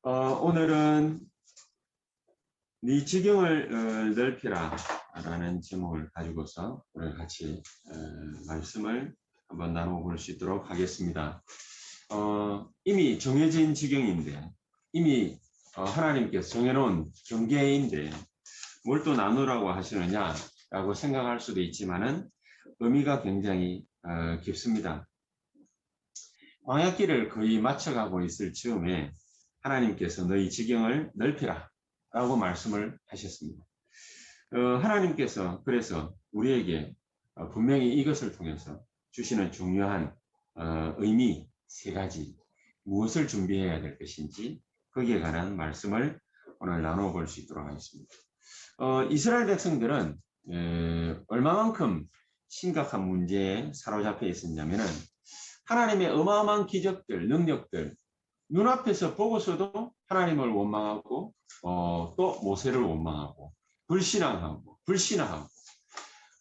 오늘은 네 지경을 넓히라 라는 제목을 가지고서 우리 같이 말씀을 한번 나눠볼 수 있도록 하겠습니다. 이미 정해진 지경인데, 이미 하나님께서 정해놓은 경계인데 뭘 또 나누라고 하시느냐 라고 생각할 수도 있지만은 의미가 굉장히 깊습니다. 광야길을 거의 마쳐가고 있을 즈음에 하나님께서 너희 지경을 넓히라 라고 말씀을 하셨습니다. 하나님께서 그래서 우리에게 분명히 이것을 통해서 주시는 중요한 의미 세 가지, 무엇을 준비해야 될 것인지 거기에 관한 말씀을 오늘 나눠볼 수 있도록 하겠습니다. 이스라엘 백성들은 얼마만큼 심각한 문제에 사로잡혀 있었냐면은 하나님의 어마어마한 기적들, 능력들 눈앞에서 보고서도 하나님을 원망하고 또 모세를 원망하고 불신앙하고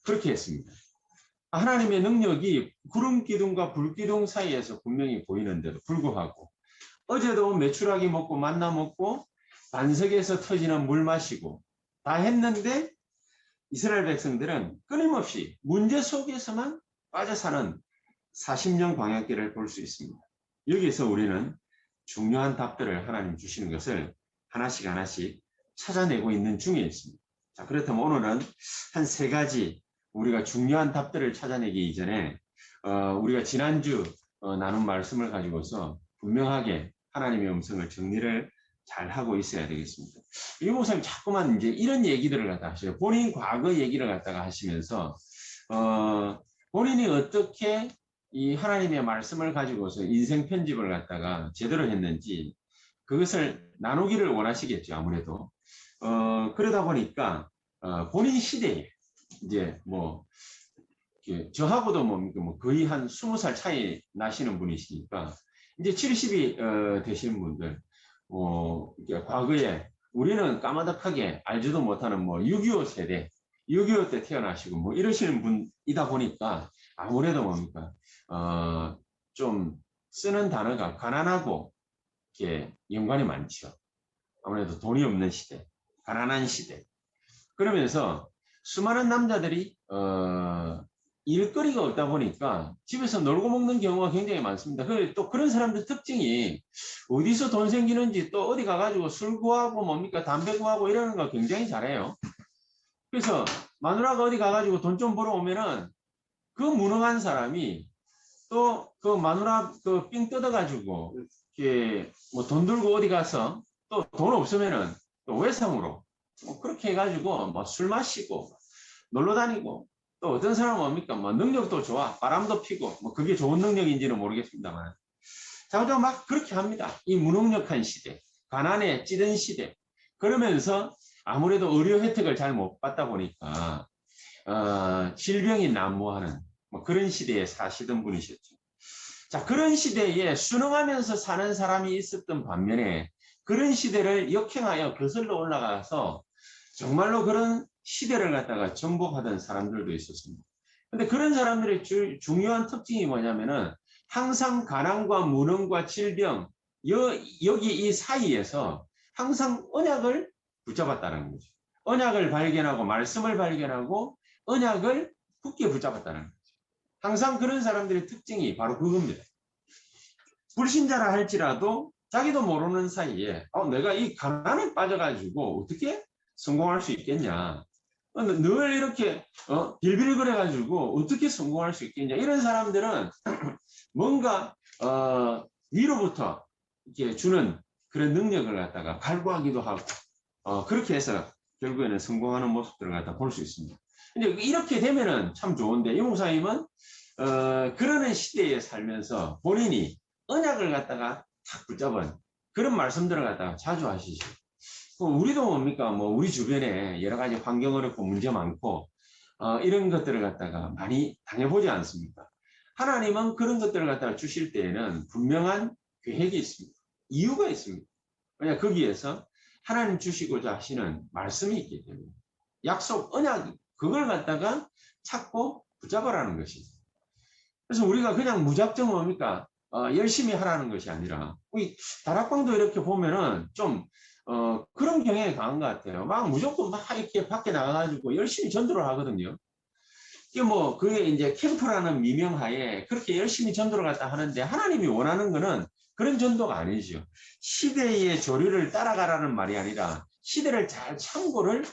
그렇게 했습니다. 하나님의 능력이 구름 기둥과 불 기둥 사이에서 분명히 보이는데도 불구하고 어제도 메추라기 먹고 만나 먹고 반석에서 터지는 물 마시고 다 했는데 이스라엘 백성들은 끊임없이 문제 속에서만 빠져 사는 40년 광야길을 볼 수 있습니다. 여기에서 우리는 중요한 답들을 하나님 주시는 것을 하나씩 찾아내고 있는 중에 있습니다. 자, 그렇다면 오늘은 한 세 가지 우리가 중요한 답들을 찾아내기 이전에 우리가 지난주 나눈 말씀을 가지고서 분명하게 하나님의 음성을 정리를 잘 하고 있어야 되겠습니다. 이 목사님 자꾸만 이제 이런 얘기들을 갖다 하셔요. 본인 과거 얘기를 갖다가 하시면서 본인이 어떻게 이 하나님의 말씀을 가지고서 인생 편집을 갖다가 제대로 했는지 그것을 나누기를 원하시겠죠, 아무래도. 그러다 보니까 본인 시대에 이제 뭐 저하고도 뭐 거의 한 20살 차이 나시는 분이시니까 이제 70이 되시는 분들 과거에 우리는 까마득하게 알지도 못하는 뭐 6.25 세대 6.25 때 태어나시고 뭐 이러시는 분이다 보니까 아무래도 뭡니까 좀 쓰는 단어가 가난하고 이렇게 연관이 많죠. 아무래도 돈이 없는 시대, 가난한 시대. 그러면서 수많은 남자들이 일거리가 없다 보니까 집에서 놀고 먹는 경우가 굉장히 많습니다. 또 그런 사람들 특징이 어디서 돈 생기는지 또 어디 가가지고 술 구하고 뭡니까 담배 구하고 이러는 거 굉장히 잘해요. 그래서 마누라가 어디 가가지고 돈 좀 벌어오면은 그 무능한 사람이 또 그 마누라 그 삥 뜯어가지고 이렇게 뭐 돈 들고 어디 가서 또 돈 없으면은 또 외상으로 뭐 그렇게 해가지고 뭐 술 마시고 놀러 다니고 또 어떤 사람은 뭡니까 뭐 능력도 좋아 바람도 피고 뭐 그게 좋은 능력인지는 모르겠습니다만 자주 막 그렇게 합니다. 이 무능력한 시대, 가난에 찌든 시대. 그러면서 아무래도 의료 혜택을 잘 못 받다 보니까 질병이 난무하는 뭐 그런 시대에 사시던 분이셨죠. 자, 그런 시대에 순응하면서 사는 사람이 있었던 반면에 그런 시대를 역행하여 거슬러 올라가서 정말로 그런 시대를 갖다가 정복하던 사람들도 있었습니다. 근데 그런 사람들의 중요한 특징이 뭐냐면은 항상 가난과 무능과 질병 여기 이 사이에서 항상 언약을 붙잡았다는 거죠. 언약을 발견하고 말씀을 발견하고 언약을 굳게 붙잡았다는 거죠. 항상 그런 사람들의 특징이 바로 그겁니다. 불신자라 할지라도 자기도 모르는 사이에 내가 이 가난에 빠져가지고 어떻게 성공할 수 있겠냐. 늘 이렇게 빌빌거려가지고 어떻게 성공할 수 있겠냐. 이런 사람들은 뭔가 위로부터 이렇게 주는 그런 능력을 갖다가 갈구하기도 하고 그렇게 해서 결국에는 성공하는 모습들을 갖다 볼 수 있습니다. 근데 이렇게 되면은 참 좋은데 이 목사님은 그러는 시대에 살면서 본인이 언약을 갖다가 탁 붙잡은 그런 말씀들을 갖다가 자주 하시죠. 우리도 뭡니까 뭐 우리 주변에 여러 가지 환경 어렵고 문제 많고 이런 것들을 갖다가 많이 당해보지 않습니까? 하나님은 그런 것들을 갖다가 주실 때에는 분명한 계획이 있습니다. 이유가 있습니다. 왜냐 거기에서 하나님 주시고자 하시는 말씀이 있기 때문에 약속, 언약 그걸 갖다가 찾고 붙잡으라는 것이죠. 그래서 우리가 그냥 무작정 뭡니까? 열심히 하라는 것이 아니라, 우리 다락방도 이렇게 보면은 좀, 그런 경향이 강한 것 같아요. 막 무조건 막 이렇게 밖에 나가가지고 열심히 전도를 하거든요. 이게 뭐, 그게 이제 캠프라는 미명하에 그렇게 열심히 전도를 갖다 하는데 하나님이 원하는 거는 그런 전도가 아니죠. 시대의 조류를 따라가라는 말이 아니라 시대를 잘 참고를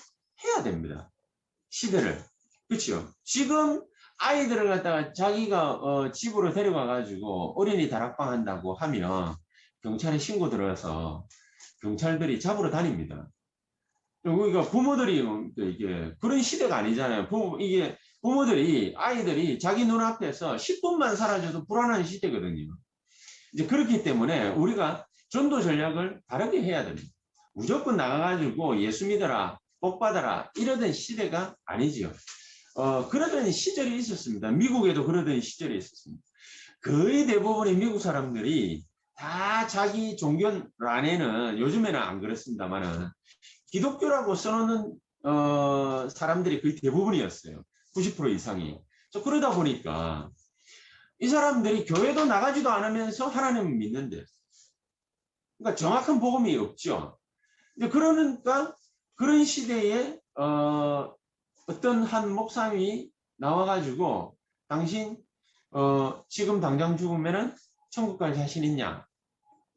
해야 됩니다. 시대를. 그렇죠. 지금 아이들을 갖다가 자기가 집으로 데려가 가지고 어린이 다락방 한다고 하면 경찰에 신고 들어서 경찰들이 잡으러 다닙니다. 그러니까 부모들이 이게 그런 시대가 아니잖아요. 이게 부모들이 아이들이 자기 눈앞에서 10분만 사라져도 불안한 시대거든요. 이제 그렇기 때문에 우리가 전도 전략을 다르게 해야 됩니다. 무조건 나가가지고 예수 믿어라, 복 받아라 이러던 시대가 아니지요. 그러던 시절이 있었습니다. 미국에도 그러던 시절이 있었습니다. 거의 대부분의 미국 사람들이 다 자기 종교 안에는 요즘에는 안 그렇습니다만은 기독교라고 써놓는 사람들이 거의 대부분이었어요. 90% 이상이. 그러다 보니까 이 사람들이 교회도 나가지도 않으면서 하나님을 믿는데, 그러니까 정확한 복음이 없죠. 그러니까 그런 시대에 어떤 한 목사님이 나와가지고 당신 지금 당장 죽으면은 천국 갈 자신 있냐?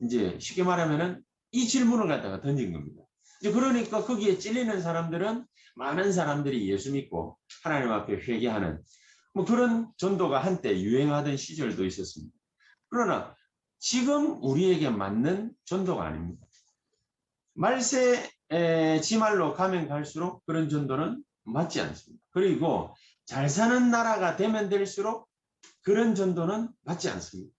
이제 쉽게 말하면은 이 질문을 갖다가 던진 겁니다. 이제 그러니까 거기에 찔리는 사람들은 많은 사람들이 예수 믿고 하나님 앞에 회개하는 뭐 그런 전도가 한때 유행하던 시절도 있었습니다. 그러나 지금 우리에게 맞는 전도가 아닙니다. 말세 지말로 가면 갈수록 그런 전도는 맞지 않습니다. 그리고 잘 사는 나라가 되면 될수록 그런 전도는 맞지 않습니다.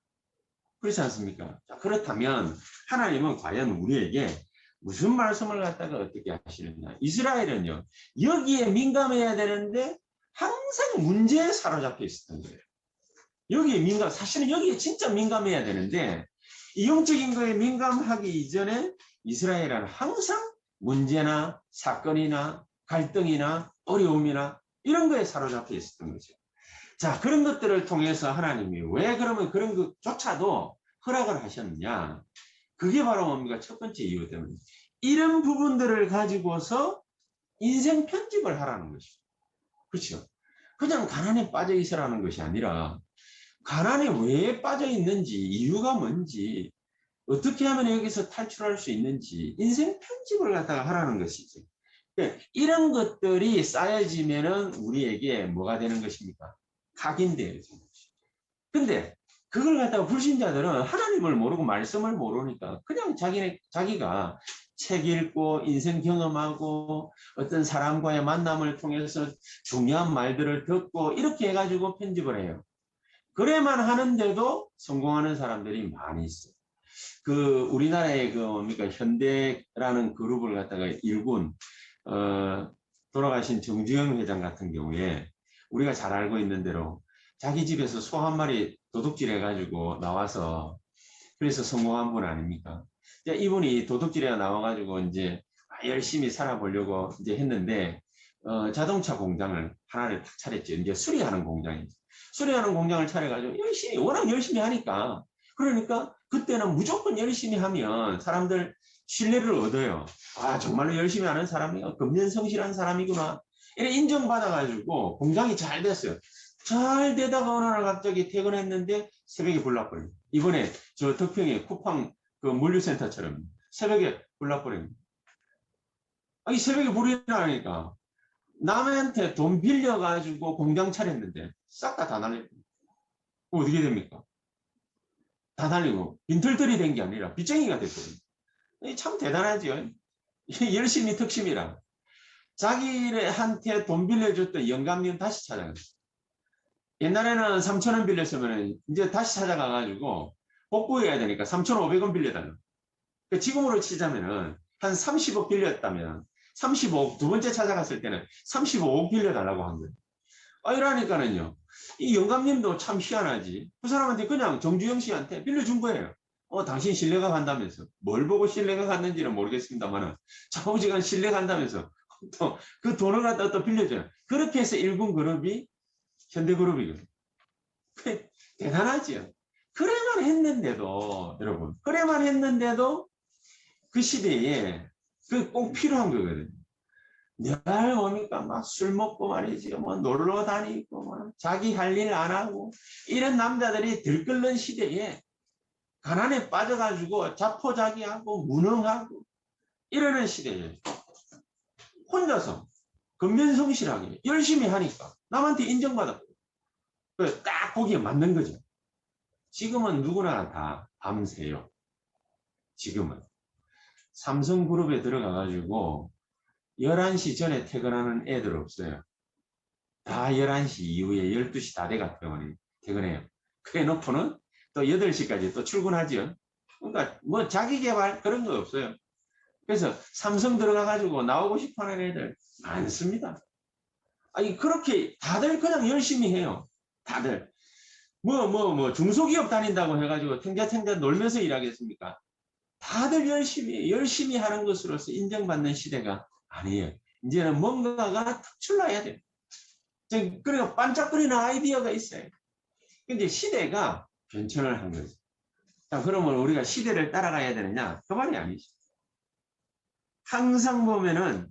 그렇지 않습니까? 자, 그렇다면 하나님은 과연 우리에게 무슨 말씀을 갖다가 어떻게 하시느냐. 이스라엘은요, 여기에 민감해야 되는데 항상 문제에 사로잡혀 있었던 거예요. 여기에 사실은 여기에 진짜 민감해야 되는데 이 영적인 거에 민감하기 이전에 이스라엘은 항상 문제나 사건이나 갈등이나 어려움이나 이런 거에 사로잡혀 있었던 거죠. 자, 그런 것들을 통해서 하나님이 왜 그러면 그런 것조차도 허락을 하셨느냐. 그게 바로 뭡니까? 첫 번째 이유 때문에. 이런 부분들을 가지고서 인생 편집을 하라는 것이죠. 그렇죠? 그냥 가난에 빠져 있으라는 것이 아니라 가난에 왜 빠져 있는지, 이유가 뭔지, 어떻게 하면 여기서 탈출할 수 있는지 인생 편집을 갖다가 하라는 것이죠. 이런 것들이 쌓여지면은 우리에게 뭐가 되는 것입니까? 각인되어지는 것이죠. 근데 그걸 갖다가 불신자들은 하나님을 모르고 말씀을 모르니까 그냥 자기가 책 읽고 인생 경험하고 어떤 사람과의 만남을 통해서 중요한 말들을 듣고 이렇게 해가지고 편집을 해요. 그래만 하는데도 성공하는 사람들이 많이 있어요. 우리나라의 뭡니까 현대라는 그룹을 갖다가 일군 돌아가신 정주영 회장 같은 경우에 우리가 잘 알고 있는 대로 자기 집에서 소 한 마리 도둑질 해가지고 나와서 그래서 성공한 분 아닙니까? 이분이 도둑질에 나와가지고 이제 열심히 살아보려고 이제 했는데 자동차 공장을 하나를 딱 차렸죠. 이제 수리하는 공장이죠. 수리하는 공장을 차려가지고 워낙 열심히 하니까 그러니까 그때는 무조건 열심히 하면 사람들 신뢰를 얻어요. 아, 정말로 열심히 하는 사람이 금년성실한 사람이구나. 이래 인정받아가지고 공장이 잘 됐어요. 잘 되다가 어느 날 갑자기 퇴근했는데 새벽에 불 나버려요. 이번에 저 덕평에 쿠팡 그 물류센터처럼 새벽에 불 나버려요. 이 새벽에 불이 나니까 남한테 돈 빌려가지고 공장 차렸는데 싹 다 날리고 어떻게 됩니까? 다 날리고 빈털털이 된 게 아니라 빚쟁이가 됐거든요. 참 대단하죠. 열심히 특심이라. 자기한테 돈 빌려줬던 영감님 다시 찾아갔어요. 옛날에는 3,000원 빌렸으면 이제 다시 찾아가가지고 복구해야 되니까 3,500원 빌려달라. 그러니까 지금으로 치자면은 한 30억 빌렸다면 35억 두 번째 찾아갔을 때는 35억 빌려달라고 한 거예요. 이러니까는요. 이 영감님도 참 희한하지. 그 사람한테 그냥 정주영 씨한테 빌려준 거예요. 당신 신뢰가 간다면서. 뭘 보고 신뢰가 갔는지는 모르겠습니다만은 자우지간 신뢰 간다면서 또 그 돈을 갖다 또 빌려줘요. 그렇게 해서 일군 그룹이 현대그룹이거든요. 대단하죠. 그래만 했는데도 여러분, 그래만 했는데도 그 시대에 그 꼭 필요한 거거든요. 늘 뭡니까? 막 술 먹고 말이죠. 뭐 놀러 다니고, 막 자기 할 일 안 하고, 이런 남자들이 들끓는 시대에 가난에 빠져가지고 자포자기하고 무능하고 이러는 시대에 혼자서 근면성실하게 열심히 하니까 남한테 인정받았고, 딱 거기에 맞는 거죠. 지금은 누구나 다 밤새요. 지금은. 삼성그룹에 들어가가지고 11시 전에 퇴근하는 애들 없어요. 다 11시 이후에 12시 다 돼가 퇴근해요. 그래 놓고는 또 8시까지 또 출근하죠. 그러니까 뭐 자기개발 그런 거 없어요. 그래서 삼성 들어가가지고 나오고 싶어 하는 애들 많습니다. 아니, 그렇게 다들 그냥 열심히 해요. 다들. 중소기업 다닌다고 해가지고 탱자탱자 놀면서 일하겠습니까? 다들 열심히 하는 것으로서 인정받는 시대가 아니에요. 이제는 뭔가가 특출나야 돼요. 그러니까 반짝거리는 아이디어가 있어요. 근데 시대가 변천을 한 거죠. 자, 그러면 우리가 시대를 따라가야 되느냐? 그 말이 아니죠. 항상 보면은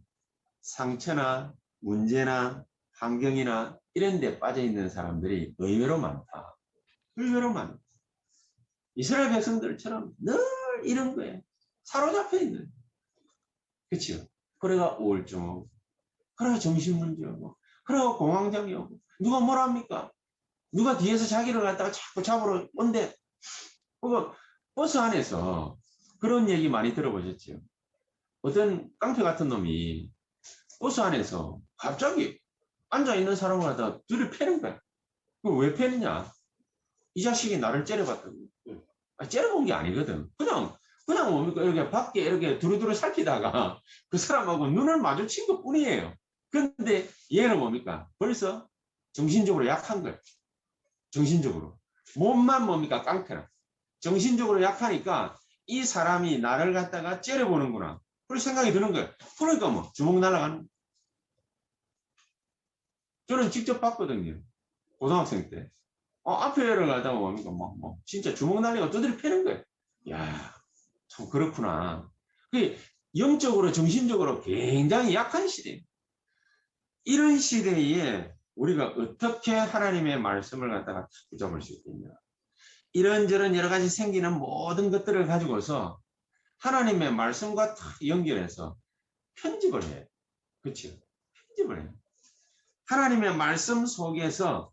상처나 문제나 환경이나 이런 데 빠져 있는 사람들이 의외로 많다. 의외로 많다. 이스라엘 백성들처럼 늘 이런 거에 사로잡혀 있는. 그렇죠? 그래가 우울증 오고, 그래가 정신문제 오고, 그래가 공황장애 오고, 누가 뭐랍니까? 누가 뒤에서 자기를 갖다가 자꾸 잡으러 온대. 그거 버스 안에서 그런 얘기 많이 들어보셨죠? 어떤 깡패 같은 놈이 버스 안에서 갑자기 앉아있는 사람을 갖다가 둘이 패는 거야. 그거 왜 패느냐? 이 자식이 나를 째려봤다고. 째려본 게 아니거든. 그냥 뭡니까? 이렇게 밖에 이렇게 두루두루 살피다가 그 사람하고 눈을 마주친 것 뿐이에요. 근데 얘는 뭡니까? 벌써 정신적으로 약한 거예요. 정신적으로. 몸만 뭡니까? 깡패라. 정신적으로 약하니까 이 사람이 나를 갖다가 째려보는구나. 그런 생각이 드는 거예요. 그러니까 뭐 주먹 날아가는. 저는 직접 봤거든요. 고등학생 때. 앞에를 가다가 뭡니까? 진짜 주먹 날리고 두드려 패는 거예요. 야, 참 그렇구나. 그 영적으로 정신적으로 굉장히 약한 시대. 이런 시대에 우리가 어떻게 하나님의 말씀을 갖다가 붙잡을 수 있겠냐. 이런저런 여러 가지 생기는 모든 것들을 가지고서 하나님의 말씀과 탁 연결해서 편집을 해요. 그렇죠? 편집을 해요. 하나님의 말씀 속에서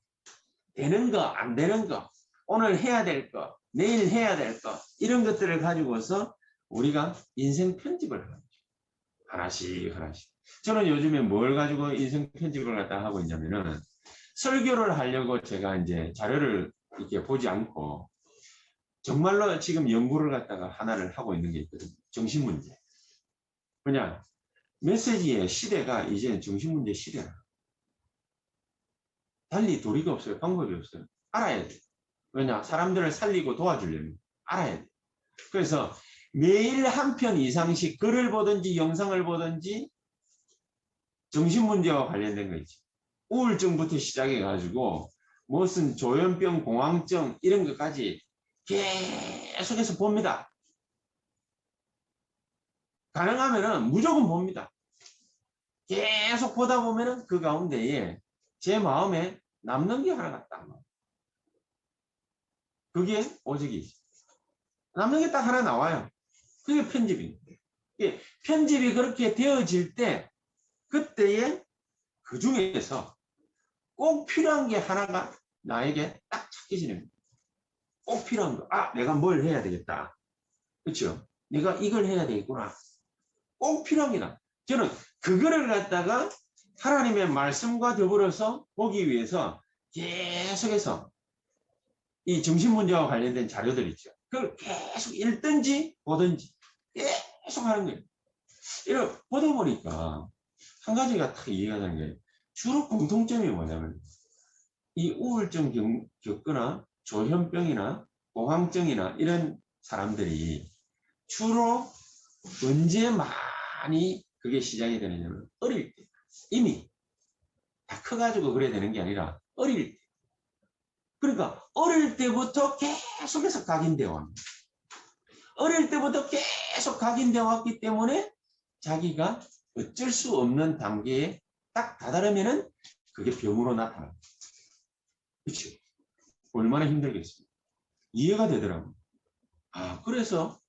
되는 거, 안 되는 거, 오늘 해야 될 거, 내일 해야 될 거, 이런 것들을 가지고서 우리가 인생 편집을 하죠. 하나씩. 저는 요즘에 뭘 가지고 인생 편집을 갖다 하고 있냐면은 설교를 하려고 제가 이제 자료를 이렇게 보지 않고 정말로 지금 연구를 갖다가 하나를 하고 있는 게 있거든요. 정신문제. 그냥 메시지의 시대가 이제 정신문제 시대라. 달리 도리가 없어요. 방법이 없어요. 알아야 돼. 왜냐? 사람들을 살리고 도와주려면 알아야 돼. 그래서 매일 한 편 이상씩 글을 보든지 영상을 보든지 정신문제와 관련된 거 있지. 우울증부터 시작해가지고 무슨 조현병, 공황증 이런 것까지 계속해서 봅니다. 가능하면은 무조건 봅니다. 계속 보다 보면은 그 가운데에 제 마음에 남는 게 하나가 딱 나와요. 그게 오직이지. 남는 게 딱 하나 나와요. 그게 편집입니다. 편집이 그렇게 되어질 때 그때에 그 중에서 꼭 필요한 게 하나가 나에게 딱 찾기지는 꼭 필요한 거. 내가 뭘 해야 되겠다. 그렇죠? 내가 이걸 해야 되겠구나. 꼭 필요한 게 나. 저는 그거를 갖다가 하나님의 말씀과 더불어서 보기 위해서 계속해서 이 정신문제와 관련된 자료들 있죠. 그걸 계속 읽든지 보든지 계속 하는 거예요. 이렇게 보다 보니까 한 가지가 딱 이해가 되는 게 주로 공통점이 뭐냐면 이 우울증 겪거나 조현병이나 공황증이나 이런 사람들이 주로 언제 많이 그게 시작이 되느냐면 어릴 때 이미 다 커가지고 그래야 되는 게 아니라 어릴 때 그러니까 어릴 때부터 계속해서 각인되어 왔습니다. 어릴 때부터 계속 각인되어 왔기 때문에 자기가 어쩔 수 없는 단계에 딱 다다르면은 그게 병으로 나타납니다. 그렇죠? 얼마나 힘들겠습니까? 이해가 되더라고요. 아, 그래서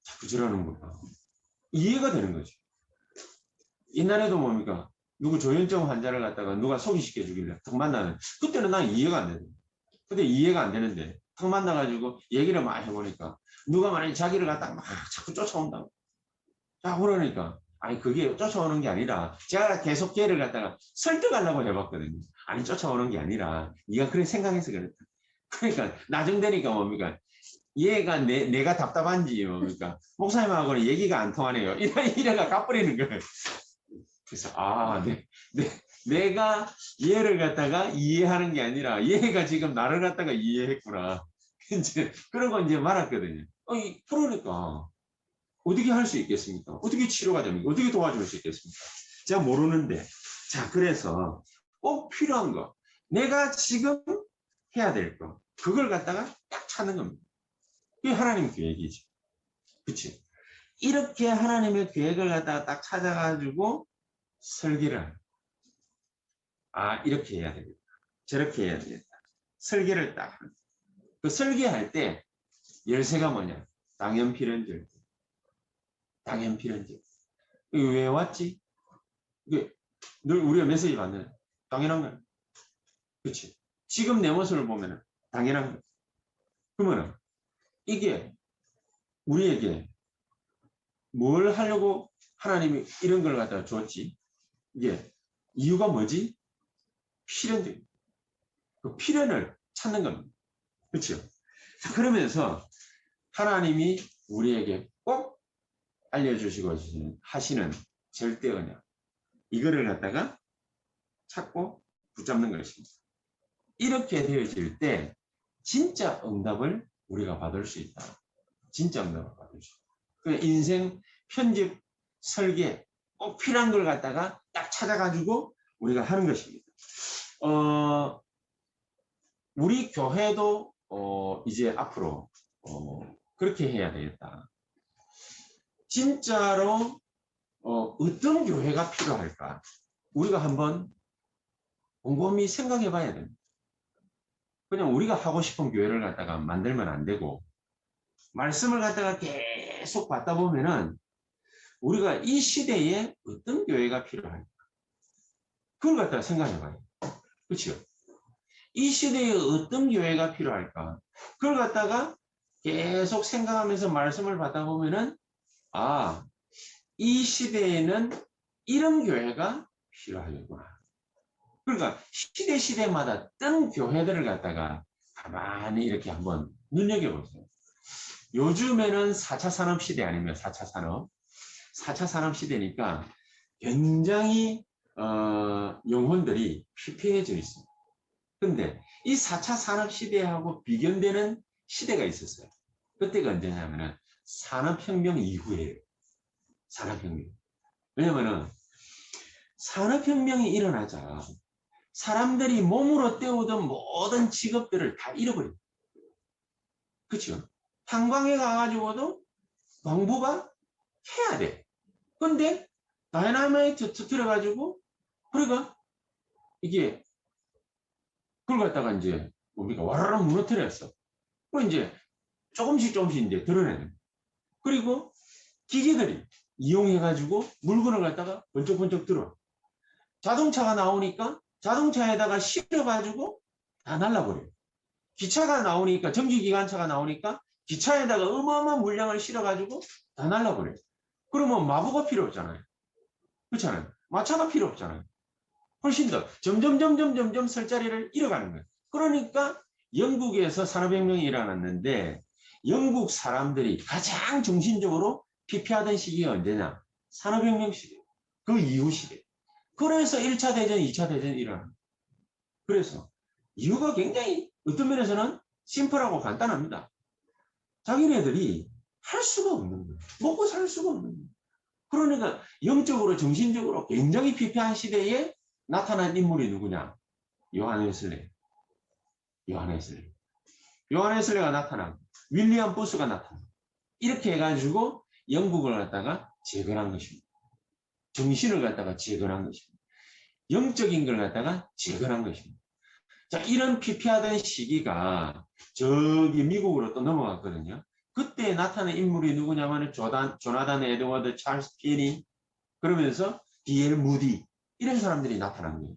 자꾸 저러는구나. 이해가 되는 거죠. 옛날에도 뭡니까? 누구 조현증 환자를 갖다가 누가 소개시켜 주길래 탁 만나는, 그때는 난 이해가 안 되는. 근데 이해가 안 되는데 탁 만나가지고 얘기를 많이 해보니까 누가 만약에 자기를 갖다가 막 자꾸 쫓아온다고. 자, 그러니까 아니 그게 쫓아오는 게 아니라 제가 계속 걔를 갖다가 설득하려고 해봤거든요. 아니 쫓아오는 게 아니라 네가 그렇게 생각해서 그랬다. 그러니까 나중되니까 뭡니까? 얘가 내가 답답한지 뭡니까? 목사님하고는 얘기가 안 통하네요. 이래가 갚버리는 거예요. 그래서 내가 얘를 갖다가 이해하는 게 아니라 얘가 지금 나를 갖다가 이해했구나. 이제 그러고 이제 말았거든요. 그러니까 어떻게 할 수 있겠습니까? 어떻게 치료가 됩니까? 어떻게 도와줄 수 있겠습니까? 제가 모르는데. 자, 그래서 꼭 필요한 거. 내가 지금 해야 될 거. 그걸 갖다가 딱 찾는 겁니다. 그게 하나님 계획이죠. 그치? 이렇게 하나님의 계획을 갖다가 딱 찾아가지고 설계를 합니다. 아, 이렇게 해야 되겠다. 저렇게 해야 되겠다. 설계를 딱 합니다. 그 설계할 때 열쇠가 뭐냐? 당연필연절. 당연필연절. 이거 왜 왔지? 이게 늘 우리가 메시지 받는 당연한 거야. 그렇지? 지금 내 모습을 보면 당연한 거야. 그러면은 이게 우리에게 뭘 하려고 하나님이 이런 걸 갖다가 줬지? 이게 이유가 뭐지? 필연적. 그 필연을 찾는 겁니다. 그렇죠? 그러면서 하나님이 우리에게 꼭 알려주시고 하시는 절대 언약. 이거를 갖다가 찾고 붙잡는 것입니다. 이렇게 되어질 때 진짜 응답을 우리가 받을 수 있다. 진짜 응답을 받을 수 있다. 그러니까 인생 편집, 설계 꼭 필요한 걸 갖다가 딱 찾아가지고 우리가 하는 것입니다. 우리 교회도 이제 앞으로 그렇게 해야 되겠다. 진짜로 어떤 교회가 필요할까? 우리가 한번 곰곰이 생각해 봐야 됩니다. 그냥 우리가 하고 싶은 교회를 갖다가 만들면 안 되고 말씀을 갖다가 계속 받다 보면은 우리가 이 시대에 어떤 교회가 필요할까? 그걸 갖다가 생각해 봐요. 그렇죠? 이 시대에 어떤 교회가 필요할까? 그걸 갖다가 계속 생각하면서 말씀을 받다 보면은 아, 이 시대에는 이런 교회가 필요하겠구나. 그러니까 시대마다 어떤 교회들을 갖다가 가만히 이렇게 한번 눈여겨보세요. 요즘에는 4차 산업시대 아니면 4차 산업. 4차 산업시대니까 굉장히 영혼들이 피폐해져 있습니다. 근데 이 4차 산업시대하고 비견되는 시대가 있었어요. 그때가 언제냐면은 산업혁명 이후에요. 산업혁명. 왜냐면은 산업혁명이 일어나자 사람들이 몸으로 때우던 모든 직업들을 다 잃어버립니다. 그렇죠? 탄광에 가가지고도 광부가 해야 돼. 근데 다이나마이트 터뜨려가지고 그러니까 이게 그걸 갖다가 이제 우리가 와라락 무너뜨렸어. 그럼 이제 조금씩 이제 드러내는. 그리고 기계들이 이용해가지고 물건을 갖다가 번쩍번쩍 들어. 자동차가 나오니까 자동차에다가 실어가지고 다 날라버려요. 기차가 나오니까 전기기관차가 나오니까 기차에다가 어마어마한 물량을 실어가지고 다 날라버려요. 그러면 마부가 필요 없잖아요. 그렇잖아요. 마차가 필요 없잖아요. 훨씬 더 점점 설 자리를 잃어가는 거예요. 그러니까 영국에서 산업혁명이 일어났는데 영국 사람들이 가장 정신적으로 피폐하던 시기가 언제냐? 산업혁명 시대. 그 이후 시대. 그래서 1차 대전, 2차 대전이 일어납니다. 그래서 이유가 굉장히 어떤 면에서는 심플하고 간단합니다. 자기네들이 할 수가 없는 거예요. 먹고 살 수가 없는 거예요. 그러니까 영적으로 정신적으로 굉장히 피폐한 시대에 나타난 인물이 누구냐? 요한 웨슬레이. 요한 웨슬리가 나타나고 윌리엄 부스가 나타나고 이렇게 해가지고 영국을 갖다가 재건한 것입니다. 정신을 갖다가 재건한 것입니다. 영적인 걸 갖다가 재건한 것입니다. 자, 이런 피폐하던 시기가 저기 미국으로 또 넘어갔거든요. 그때 나타난 인물이 누구냐면 조나단 에드워드, 찰스 피니, 그러면서 D.L. 무디 이런 사람들이 나타난 거예요.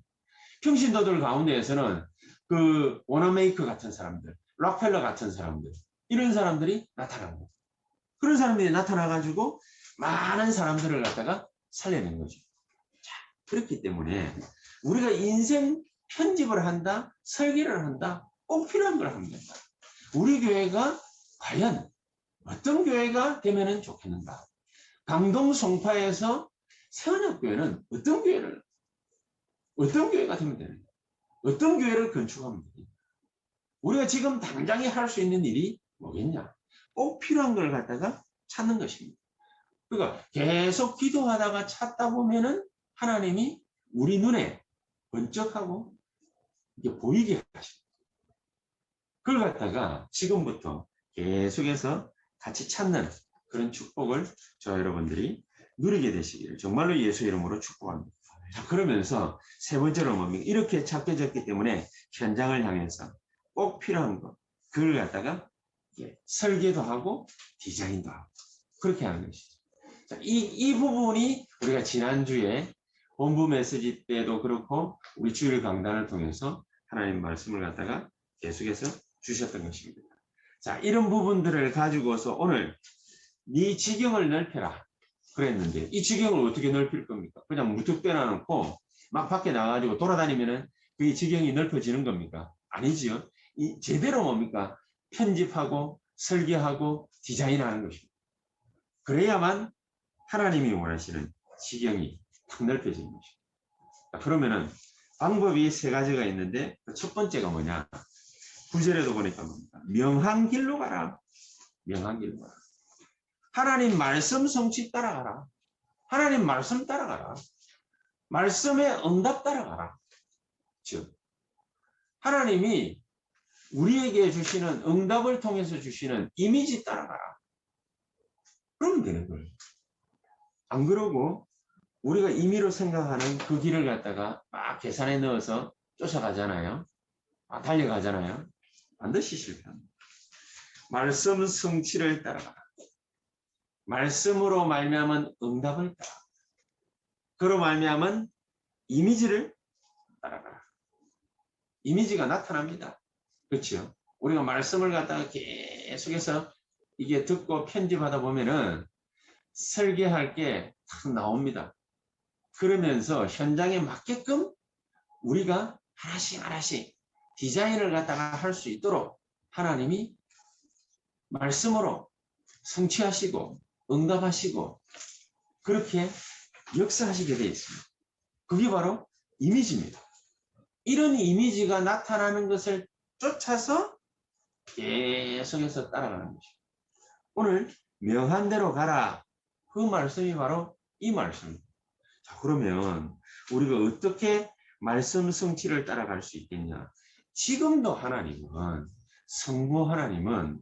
평신도들 가운데에서는 그 워너메이커 같은 사람들, 락펠러 같은 사람들 이런 사람들이 나타난 거예요. 그런 사람들이 나타나가지고 많은 사람들을 갖다가 살려낸 거죠. 자, 그렇기 때문에 우리가 인생 편집을 한다, 설계를 한다, 꼭 필요한 걸 합니다. 우리 교회가 과연 어떤 교회가 되면 좋겠는가? 강동 송파에서 세원역교회는 어떤 교회가 되면 되는가? 어떤 교회를 건축하면 되는가? 우리가 지금 당장에 할 수 있는 일이 뭐겠냐? 꼭 필요한 걸 갖다가 찾는 것입니다. 그러니까 계속 기도하다가 찾다 보면은 하나님이 우리 눈에 번쩍하고 이게 보이게 하십니다. 그걸 갖다가 지금부터 계속해서 같이 찾는 그런 축복을 저 여러분들이 누리게 되시기를 정말로 예수 이름으로 축복합니다. 자, 그러면서 세 번째로 뭡니까? 이렇게 찾게 됐기 때문에 현장을 향해서 꼭 필요한 것, 그걸 갖다가 설계도 하고 디자인도 하고 그렇게 하는 것이죠. 자, 이 부분이 우리가 지난주에 본부 메시지 때도 그렇고 우리 주일 강단을 통해서 하나님 말씀을 갖다가 계속해서 주셨던 것입니다. 자, 이런 부분들을 가지고서 오늘 네 지경을 넓혀라 그랬는데 이 지경을 어떻게 넓힐 겁니까? 그냥 무턱 빼놔놓고 막 밖에 나가가지고 돌아다니면은 그 지경이 넓혀지는 겁니까? 아니지요. 이 제대로 뭡니까? 편집하고 설계하고 디자인하는 것입니다. 그래야만 하나님이 원하시는 지경이 탁 넓혀지는 것입니다. 자, 그러면은 방법이 세 가지가 있는데 그 첫 번째가 뭐냐? 9절에도 보니까 뭡니까? 명한 길로 가라. 명한 길로 가라. 하나님 말씀 성취 따라가라. 하나님 말씀 따라가라. 말씀의 응답 따라가라. 즉 하나님이 우리에게 주시는 응답을 통해서 주시는 이미지 따라가라. 그러면 되는 거예요. 안 그러고 우리가 임의로 생각하는 그 길을 갖다가 막 계산에 넣어서 쫓아가잖아요. 달려가잖아요. 반드시 실패합니다. 말씀 성취를 따라가라. 말씀으로 말미암은 응답을 따라가라. 그로 말미암은 이미지를 따라가라. 이미지가 나타납니다. 그렇죠? 우리가 말씀을 갖다가 계속해서 이게 듣고 편집하다 보면은 설계할 게 탁 나옵니다. 그러면서 현장에 맞게끔 우리가 하나씩 디자인을 갖다가 할 수 있도록 하나님이 말씀으로 성취하시고 응답하시고 그렇게 역사하시게 되어 있습니다. 그게 바로 이미지입니다. 이런 이미지가 나타나는 것을 쫓아서 계속해서 따라가는 것입니다. 오늘 명한 대로 가라. 그 말씀이 바로 이 말씀입니다. 자, 그러면 우리가 어떻게 말씀 성취를 따라갈 수 있겠냐? 지금도 하나님은 성부 하나님은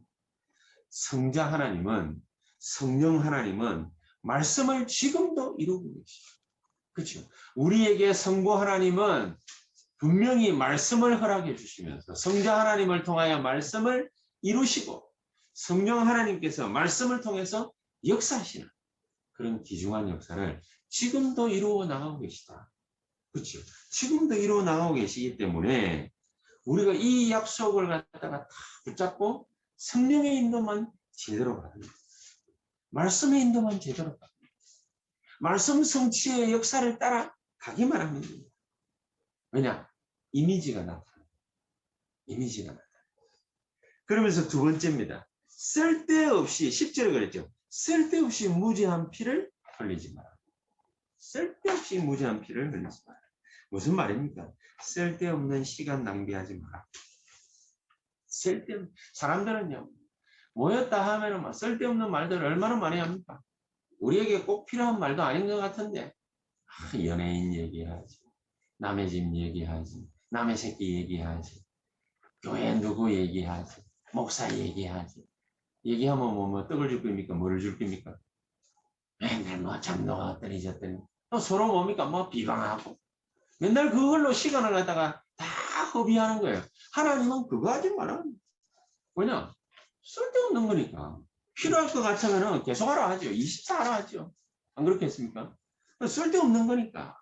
성자 하나님은 성령 하나님은 말씀을 지금도 이루고 계시죠. 그렇죠? 우리에게 성부 하나님은 분명히 말씀을 허락해 주시면서 성자 하나님을 통하여 말씀을 이루시고 성령 하나님께서 말씀을 통해서 역사하시는 그런 귀중한 역사를 지금도 이루어 나가고 계시다. 그렇죠? 지금도 이루어 나가고 계시기 때문에 우리가 이 약속을 갖다가 다 붙잡고 성령의 인도만 제대로 받습니다. 말씀의 인도만 제대로 받습니다. 말씀 성취의 역사를 따라 가기만 하면 됩니다. 왜냐? 이미지가 나타납니다. 이미지가 나타납니다. 그러면서 두 번째입니다. 쓸데없이 10절에 그랬죠. 쓸데없이 무지한 피를 흘리지 마라. 쓸데없이 무지한 피를 흘리지 마라. 무슨 말입니까? 쓸데없는 시간 낭비하지 마라. 사람들은요, 모였다 하면은 막 쓸데없는 말들을 얼마나 많이 합니까? 우리에게 꼭 필요한 말도 아닌 것 같은데, 연예인 얘기하지, 남의 집 얘기하지, 남의 새끼 얘기하지, 교회 누구 얘기하지? 목사 얘기하지? 얘기하면 뭐 떡을 줄 겁니까? 뭐를 줄 겁니까? 맨날 뭐 장로가 떨어졌더니 또 서로 뭡니까? 뭐 비방하고 맨날 그걸로 시간을 갖다가 다 허비하는 거예요. 하나님은 그거 하지 마라. 뭐냐? 쓸데없는 거니까. 필요할 것 같으면 계속 하라 하죠. 24 하라 하죠. 안 그렇겠습니까? 쓸데없는 거니까.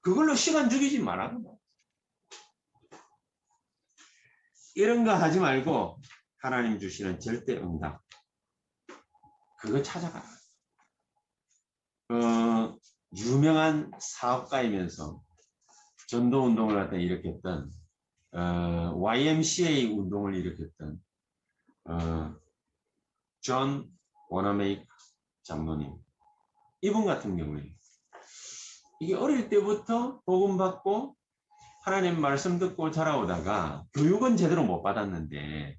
그걸로 시간 죽이지 마라. 이런 거 하지 말고 하나님 주시는 절대 응답. 그거 찾아가라. 유명한 사업가이면서 전도 운동을 갖다 일으켰던 YMCA 운동을 일으켰던 존 워너메이커 장로님. 이분 같은 경우에 이게 어릴 때부터 복음 받고 하나님 말씀 듣고 자라오다가 교육은 제대로 못 받았는데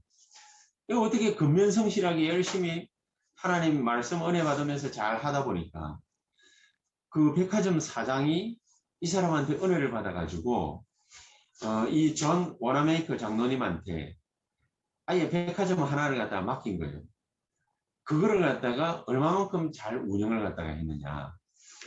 이거 어떻게 근면성실하게 열심히 하나님 말씀 은혜 받으면서 잘 하다 보니까 그 백화점 사장이 이 사람한테 은혜를 받아가지고 이 존 워너메이커 장로님한테 아예 백화점 하나를 갖다가 맡긴 거예요. 그거를 갖다가 얼마만큼 잘 운영을 갖다가 했느냐.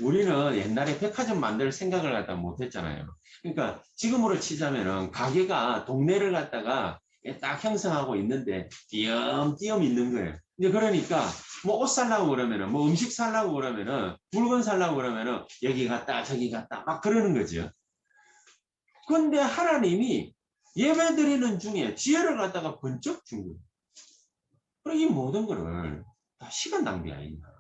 우리는 옛날에 백화점 만들 생각을 갖다가 못했잖아요. 그러니까 지금으로 치자면은 가게가 동네를 갖다가 딱 형성하고 있는데 띄엄띄엄 있는 거예요. 이제 그러니까 뭐 옷 살라고 그러면은 뭐 음식 살라고 그러면은 물건 살라고 그러면은 여기 갔다 저기 갔다 막 그러는 거죠. 근데 하나님이 예배 드리는 중에 지혜를 갖다가 번쩍 준 거예요. 그럼 이 모든 거를 다 시간 낭비 아니냐.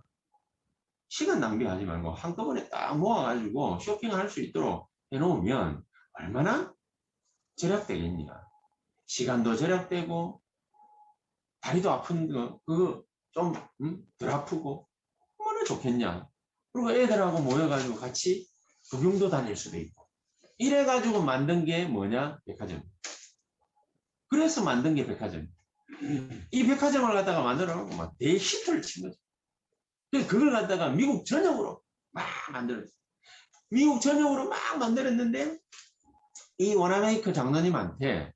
시간 낭비하지 말고 한꺼번에 딱 모아가지고 쇼핑할 수 있도록 해놓으면 얼마나 절약되겠냐. 시간도 절약되고 다리도 아픈 거 그거 좀 덜 아프고 얼마나 좋겠냐. 그리고 애들하고 모여가지고 같이 구경도 다닐 수도 있고 이래가지고 만든 게 뭐냐? 백화점. 그래서 만든 게 백화점. 이 백화점을 갖다가 만들어 놓고 막 대히트를 친 거죠. 그걸 갖다가 미국 전역으로 막 만들었어요. 미국 전역으로 막 만들었는데 이 워너메이커 장로님한테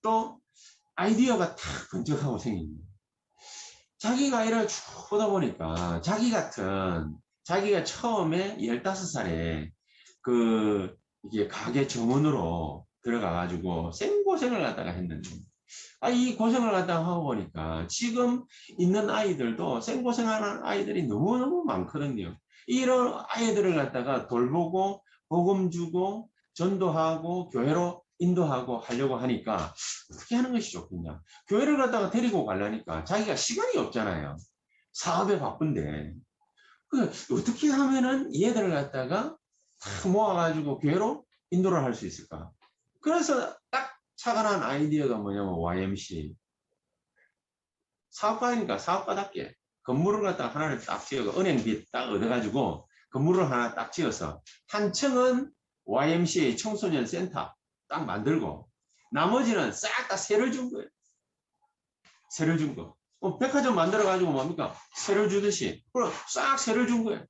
또 아이디어가 탁 번쩍하고 생긴 거예요. 자기가 이를 쭉 보다 보니까 자기가 처음에 15살에 이게 가게 정원으로 들어가가지고 생고생을 갖다가 했는데 이 고생을 갖다가 하고 보니까 지금 있는 아이들도 생고생하는 아이들이 너무너무 많거든요. 이런 아이들을 갖다가 돌보고 복음 주고 전도하고 교회로 인도하고 하려고 하니까 어떻게 하는 것이 좋겠냐. 교회를 갖다가 데리고 가려니까 자기가 시간이 없잖아요. 사업에 바쁜데. 어떻게 하면은 얘들을 갖다가 다 모아가지고 교회로 인도를 할 수 있을까. 그래서 딱 착안한 아이디어가 뭐냐면 YMCA. 사업가니까 사업가답게 건물을 갖다가 하나를 딱 지어서 은행빚 딱 얻어가지고 건물을 하나 딱 지어서 한 층은 YMCA 청소년 센터 딱 만들고 나머지는 싹 다 세를 준 거예요. 세를 준 거. 백화점 만들어가지고 뭡니까? 세를 주듯이. 그럼 싹 세를 준 거예요.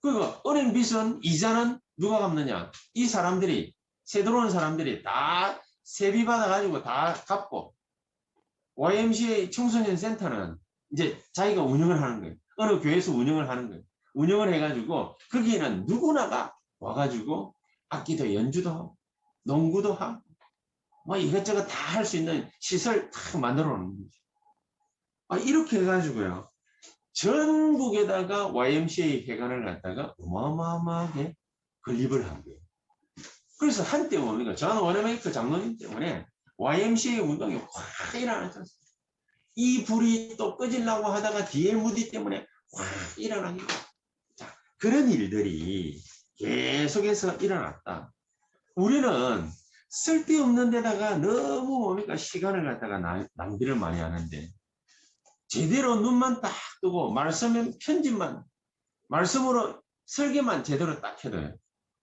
그리고 은행 빚은 이자는 누가 갚느냐? 이 사람들이 세 들어오는 사람들이 다 세비 받아가지고 다 갚고 YMCA 청소년 센터는 이제 자기가 운영을 하는 거예요. 어느 교회에서 운영을 하는 거예요. 운영을 해가지고 거기에는 누구나가 와가지고 악기도 연주도 하고 농구도 하고 뭐 이것저것 다 할 수 있는 시설 다 만들어 놓는 거죠. 이렇게 해가지고요. 전국에다가 YMCA 회관을 갖다가 어마어마하게 건립을 한 거예요. 그래서 한때 뭡니까? 존 워너메이커 장로님 때문에 YMCA 운동이 확 일어났었어요. 이 불이 또 꺼지려고 하다가 뒤에 무디 때문에 확 일어나게. 자, 그런 일들이 계속해서 일어났다. 우리는 쓸데없는 데다가 너무 뭡니까? 시간을 갖다가 낭비를 많이 하는데 제대로 눈만 딱 뜨고 말씀은 편집만 말씀으로 설계만 제대로 딱 해둬요.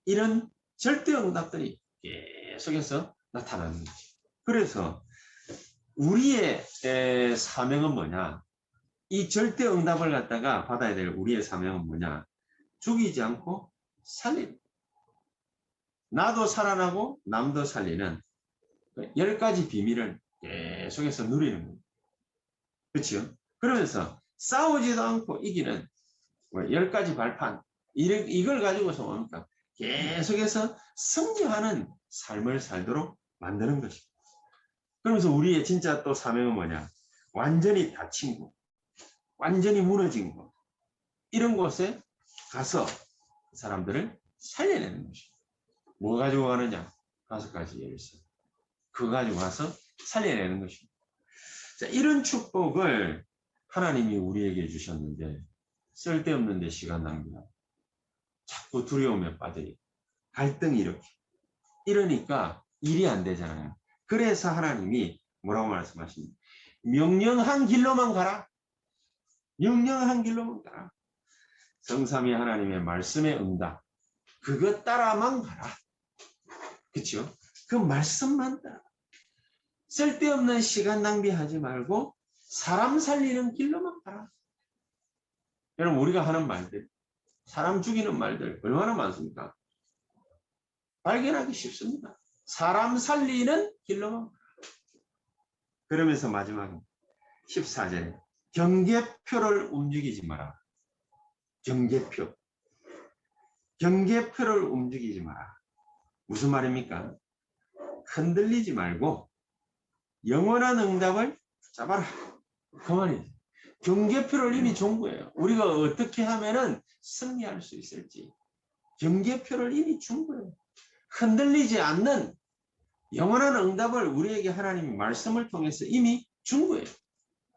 이런 절대 응답들이 계속해서 나타나는 거지. 그래서 우리의 사명은 뭐냐? 이 절대 응답을 갖다가 받아야 될 우리의 사명은 뭐냐? 죽이지 않고 살리는. 나도 살아나고 남도 살리는 10가지 비밀을 계속해서 누리는 거예요. 그렇죠? 그러면서 싸우지도 않고 이기는 10가지 발판 이걸 가지고서 뭡니까? 계속해서 승리하는 삶을 살도록 만드는 것입니다. 그러면서 우리의 진짜 또 사명은 뭐냐? 완전히 다친 곳, 완전히 무너진 곳 이런 곳에 가서 사람들을 살려내는 것입니다. 뭐 가지고 가느냐? 5가지 열쇠. 그거 가지고 가서 살려내는 것입니다. 자, 이런 축복을 하나님이 우리에게 주셨는데 쓸데없는 데 시간 낭비하고 자꾸 두려움에 빠져있고 갈등이 이렇게 이러니까 일이 안 되잖아요. 그래서 하나님이 뭐라고 말씀하십니까? 명령한 길로만 가라. 명령한 길로만 가라. 성삼위 하나님의 말씀에 응답. 그것 따라만 가라. 그렇죠? 그 말씀만 따라. 쓸데없는 시간 낭비하지 말고 사람 살리는 길로만 가라. 여러분 우리가 하는 말들, 사람 죽이는 말들 얼마나 많습니까? 발견하기 쉽습니다. 사람 살리는 길로만 가라. 그러면서 마지막 14절에 경계표를 움직이지 마라. 경계표. 경계표를 움직이지 마라. 무슨 말입니까? 흔들리지 말고 영원한 응답을 잡아라. 그 말이에요. 경계표를 이미 준 거예요. 우리가 어떻게 하면은 승리할 수 있을지. 경계표를 이미 준 거예요. 흔들리지 않는 영원한 응답을 우리에게 하나님이 말씀을 통해서 이미 준 거예요.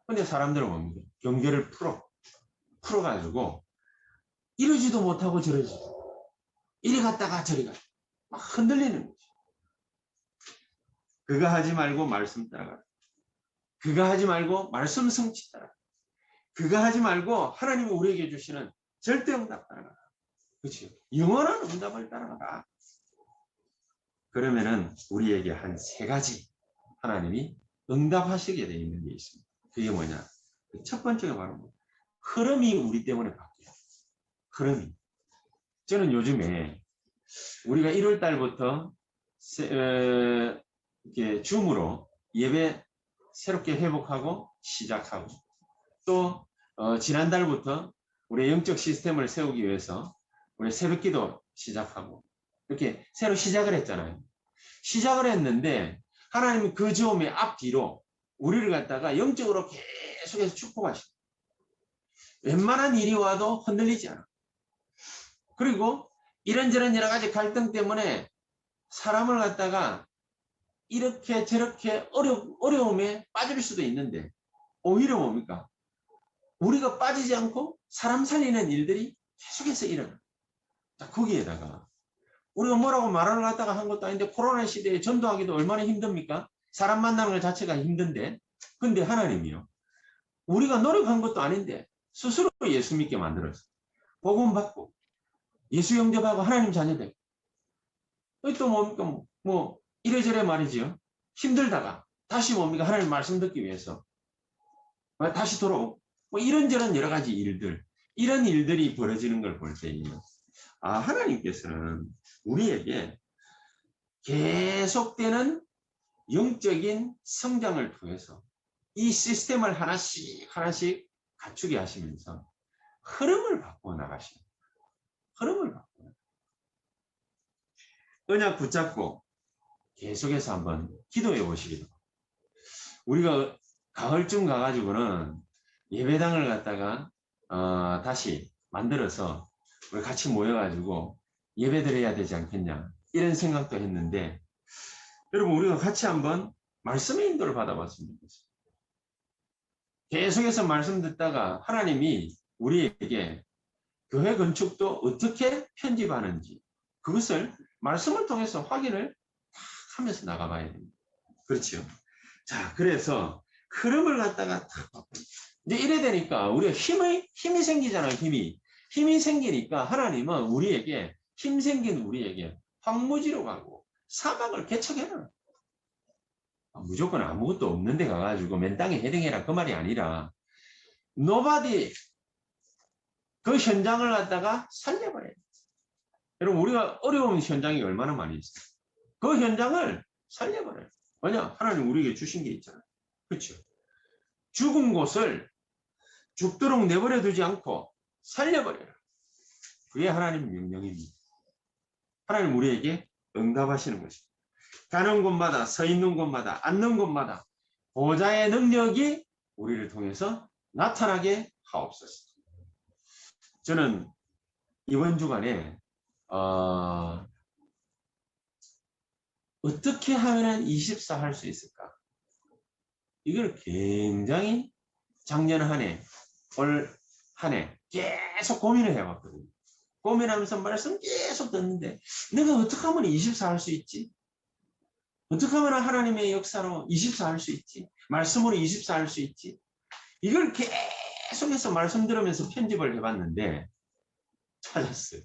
근데 사람들은 뭡니까? 경계를 풀어가지고 이러지도 못하고 저러지도. 이리 갔다가 저리 가. 막 흔들리는 거죠. 그거 하지 말고 말씀 따라가라. 그거 하지 말고 말씀 성취 따라가라. 그거 하지 말고 하나님이 우리에게 주시는 절대 응답 따라가라. 그렇죠? 영원한 응답을 따라가라. 그러면은 우리에게 한 3가지 하나님이 응답하시게 되어 있는 게 있습니다. 그게 뭐냐? 첫 번째가 바로 뭐? 흐름이 우리 때문에 바뀌어요. 흐름이. 저는 요즘에 우리가 1월 달부터 이렇게 줌으로 예배 새롭게 회복하고 시작하고 또 지난달부터 우리 영적 시스템을 세우기 위해서 우리 새벽기도 시작하고 이렇게 새로 시작을 했잖아요. 시작을 했는데 하나님은 그 즈음의 앞뒤로 우리를 갖다가 영적으로 계속해서 축복하십니다. 웬만한 일이 와도 흔들리지 않아. 그리고 이런저런 여러 가지 갈등 때문에 사람을 갖다가 이렇게 저렇게 어려움에 빠질 수도 있는데 오히려 뭡니까? 우리가 빠지지 않고 사람 살리는 일들이 계속해서 일어나. 자, 거기에다가 우리가 뭐라고 말을 갖다가 한 것도 아닌데 코로나 시대에 전도하기도 얼마나 힘듭니까? 사람 만나는 것 자체가 힘든데 근데 하나님이요. 우리가 노력한 것도 아닌데 스스로 예수 믿게 만들었어. 복음 받고 예수 영접하고 하나님 자녀되고 또 뭡니까? 뭐 이래저래 말이지요. 힘들다가 다시 뭡니까? 하나님 말씀 듣기 위해서 다시 돌아오고 뭐 이런저런 여러 가지 일들 이런 일들이 벌어지는 걸 볼 때에 하나님께서는 우리에게 계속되는 영적인 성장을 통해서 이 시스템을 하나씩 갖추게 하시면서 흐름을 바꾸어 나가십니다. 흐름을 바꾸어 언약 붙잡고 계속해서 한번 기도해 보시기도. 우리가 가을쯤 가가지고는 예배당을 갖다가 다시 만들어서 우리 같이 모여가지고 예배드려야 되지 않겠냐 이런 생각도 했는데 여러분 우리가 같이 한번 말씀의 인도를 받아봤으면 좋겠어요. 계속해서 말씀 듣다가 하나님이 우리에게 교회 건축도 어떻게 편집하는지 그것을 말씀을 통해서 확인을 딱 하면서 나가봐야 됩니다. 그렇죠? 자, 그래서 흐름을 갖다가 딱 이제 이래 되니까 우리가 힘이 생기잖아요. 힘이 생기니까 하나님은 우리에게 힘 생긴 우리에게 황무지로 가고 사막을 개척해라. 무조건 아무것도 없는 데 가가지고 맨 땅에 헤딩해라 그 말이 아니라 nobody 그 현장을 갖다가 살려버려요. 여러분 우리가 어려운 현장이 얼마나 많이 있어요. 그 현장을 살려버려요. 왜냐? 하나님 우리에게 주신 게 있잖아요. 그렇죠? 죽은 곳을 죽도록 내버려 두지 않고 살려버려라. 그게 하나님 명령입니다. 하나님 우리에게 응답하시는 것입니다. 가는 곳마다, 서 있는 곳마다, 앉는 곳마다 보좌의 능력이 우리를 통해서 나타나게 하옵소서. 저는 이번 주간에 어떻게 하면 24 할 수 있을까? 이걸 굉장히 작년 한 해, 올 한 해 계속 고민을 해봤거든요. 고민하면서 말씀 계속 듣는데 내가 어떻게 하면 24 할 수 있지? 어떻게 하면 하나님의 역사로 24 할 수 있지? 말씀으로 24 할 수 있지? 이걸 계속해서 말씀 들으면서 편집을 해봤는데 찾았어요.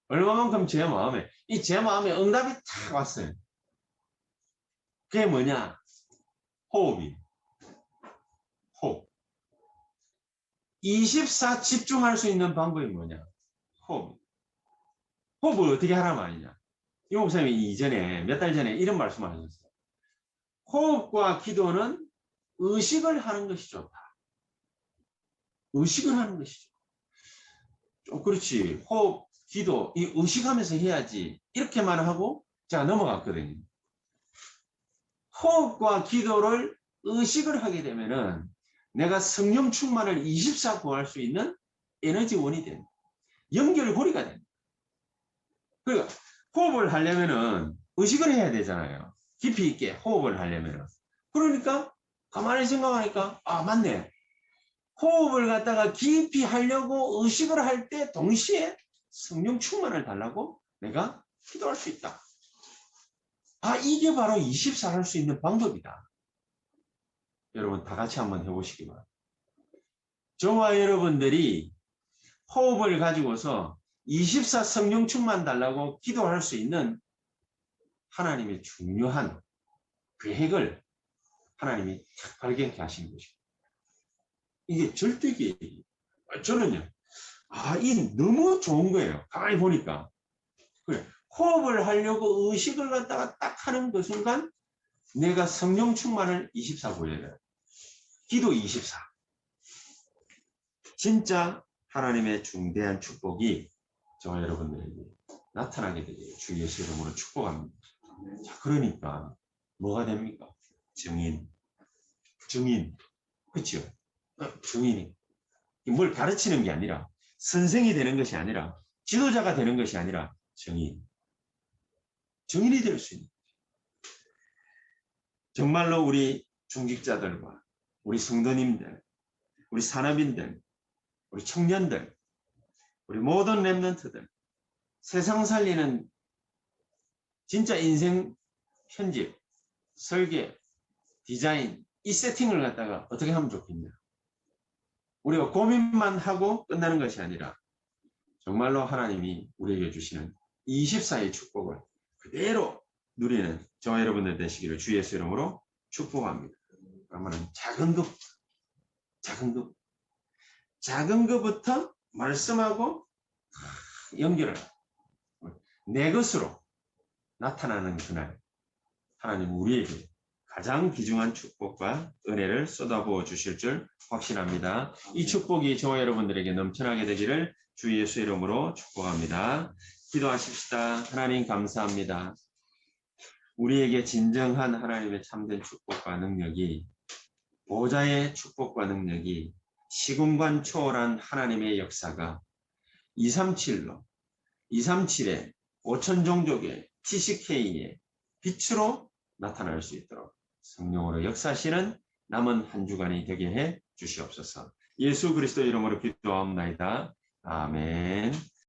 얼마만큼 제 마음에 응답이 탁 왔어요. 그게 뭐냐? 호흡이. 호흡. 24 집중할 수 있는 방법이 뭐냐? 호흡. 호흡을 어떻게 하란 말이냐? 이 목사님이 이전에, 몇 달 전에 이런 말씀을 하셨어요. 호흡과 기도는 의식을 하는 것이 좋다. 의식을 하는 것이죠. 그렇지. 호흡, 기도, 이 의식하면서 해야지. 이렇게만 하고 제가 넘어갔거든요. 호흡과 기도를 의식을 하게 되면은 내가 성령 충만을 24 구할 수 있는 에너지원이 됩니다. 연결고리가 됩니다. 그러니까 호흡을 하려면은 의식을 해야 되잖아요. 깊이 있게 호흡을 하려면은. 그러니까 가만히 생각하니까 맞네. 호흡을 갖다가 깊이 하려고 의식을 할 때 동시에 성령 충만을 달라고 내가 기도할 수 있다. 이게 바로 24 할 수 있는 방법이다. 여러분 다 같이 한번 해보시기 바랍니다. 저와 여러분들이 호흡을 가지고서 24 성령 충만 달라고 기도할 수 있는 하나님의 중요한 계획을 하나님이 딱 발견케 하신 것입니다. 이게 절대 계획이에요. 저는요, 이 너무 좋은 거예요. 가만히 보니까. 그래, 호흡을 하려고 의식을 갖다가 딱 하는 그 순간 내가 성령 충만을 24 구해야 돼요. 기도 24. 진짜 하나님의 중대한 축복이 저와 여러분들에게 나타나게 되기를 주 예수 이름으로 축복합니다. 자, 그러니까 뭐가 됩니까? 증인. 그렇죠? 증인이 뭘 가르치는 게 아니라 선생이 되는 것이 아니라 지도자가 되는 것이 아니라 증인이 될 수 있는 거죠. 정말로 우리 중직자들과 우리 성도님들, 우리 산업인들, 우리 청년들, 우리 모든 랩런트들, 세상 살리는 진짜 인생 편집, 설계, 디자인, 이 세팅을 갖다가 어떻게 하면 좋겠냐. 우리가 고민만 하고 끝나는 것이 아니라 정말로 하나님이 우리에게 주시는 24의 축복을 그대로 누리는 저와 여러분들 되시기를 주 예수 이름으로 축복합니다. 그러면 작은 것부터 말씀하고 연결을 내 것으로 나타나는 그날 하나님 우리에게 가장 귀중한 축복과 은혜를 쏟아부어 주실 줄 확신합니다. 이 축복이 저와 여러분들에게 넘쳐나게 되기를 주 예수 이름으로 축복합니다. 기도하십시다. 하나님 감사합니다. 우리에게 진정한 하나님의 참된 축복과 능력이 보좌의 축복과 능력이 시공간 초월한 하나님의 역사가 237로 237의 5천 종족의 TCK의 빛으로 나타날 수 있도록 성령으로 역사하시는 남은 한 주간이 되게 해 주시옵소서. 예수 그리스도 이름으로 기도하옵나이다. 아멘.